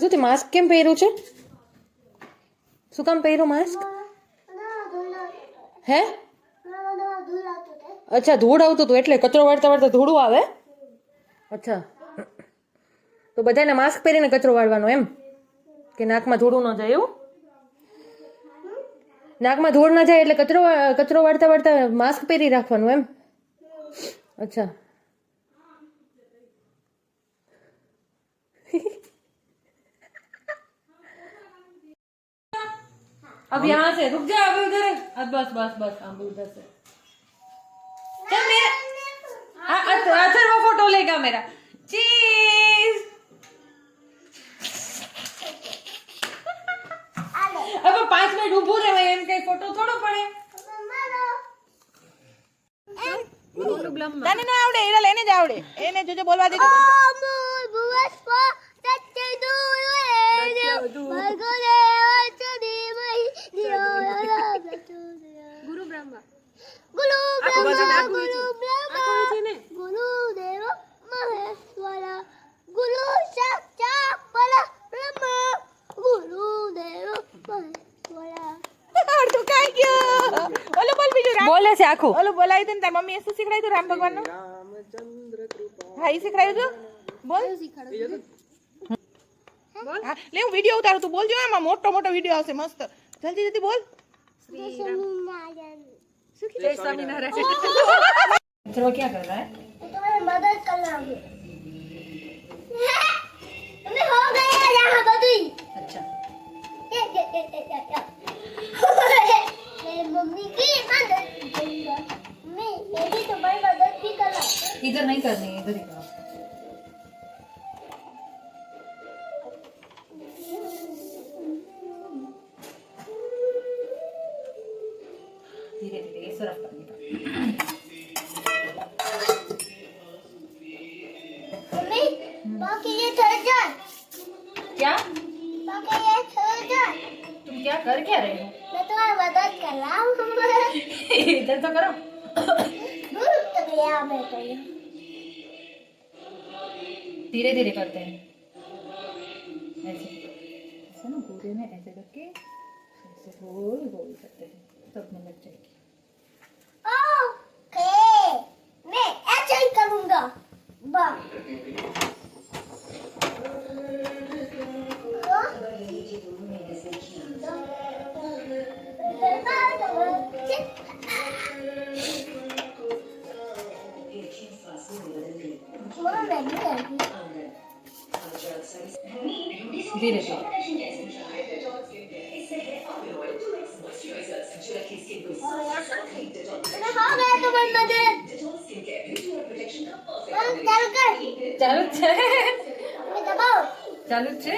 હજુ તે માસ્ક કેમ પહેર્યું છે? શું કામ પહેર્યું માસ્ક? હે? અચ્છા, ધૂળ આવતું હતું એટલે કચરો વાળતા વાળતા ધૂળું આવે? અચ્છા, તો બધાને માસ્ક પહેરીને કચરો વાળવાનો એમ કે નાકમાં ધૂળું ન જાય એવું? નાકમાં ધૂળ ન જાય એટલે કચરો વાળતા વાળતા માસ્ક પહેરી રાખવાનું એમ? अच्छा अब यहाँ से रुक जा, अभी उधर अब बस बस बस अब उधर से चल मेरा अच्छा वो फोटो लेगा मेरा चीज अब 5 मिनट ઊભું રહેવાય એમ કઈ ફોટો થોડો પડે તને ના આવડે એના લઈને જ આવડે એને જોજો બોલવા દેજો ગુરુ બ્રહ્મા ગુરુદેવ મહેશ્વરા ગુરુ સાક્ષાત પરબ્રહ્મ ગુરુદેવ મહેશ્વરા તું કાઈ ગયો ઓલો બોલ બીજું રામ બોલે છે આખું ઓલો બોલાવી દે ને તાર મમ્મીએ શું શીખડાયું તું રામ ભગવાનનું રામચંદ્ર કૃપા હા ઈ શીખડાયું તું બોલ બોલ હા લે હું વિડિયો ઉતારું તું બોલજો આમાં મોટો વિડિયો આવશે મસ્ત જલ્દી જલ્દી બોલ શ્રી સ્વામિનારાયણ जय स्वामीनारायण चलो क्या कर रहा है तुम्हें मदद करना है तुम्हें हो गया यहाँ बदुई अच्छा मेरी मम्मी की मदद करूंगा मैं भी तुम्हारी मदद भी करना इधर नहीं करनी है इधर ही करो धीरे धीरे इस तरफ करने का मम्मी बाकी ये ठहर जाए क्या बाकी ये ठहर जाए तुम क्या कर क्या रहे हो मैं तुम्हारी मदद कर रहा हूँ इधर तो करो तो गया मैं तो धीरे धीरे करते हैं ऐसे ऐसे ना पूरे में ऐसे करके ऐसे गोल गोल करते हैं तब में लग जाएगी ओके मैं ऐसे ही करूँगा बस धीरे धीरे ચાલુ છે ચાલુ છે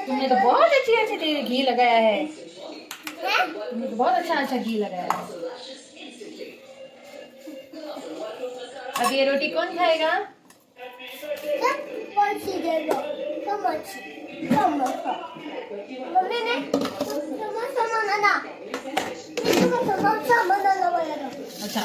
तुमने तो बहुत अच्छी घी लगाया है तुमने तो बहुत अच्छा घी लगाया है अब ये रोटी कौन खाएगा मम्मी ने बनाना अच्छा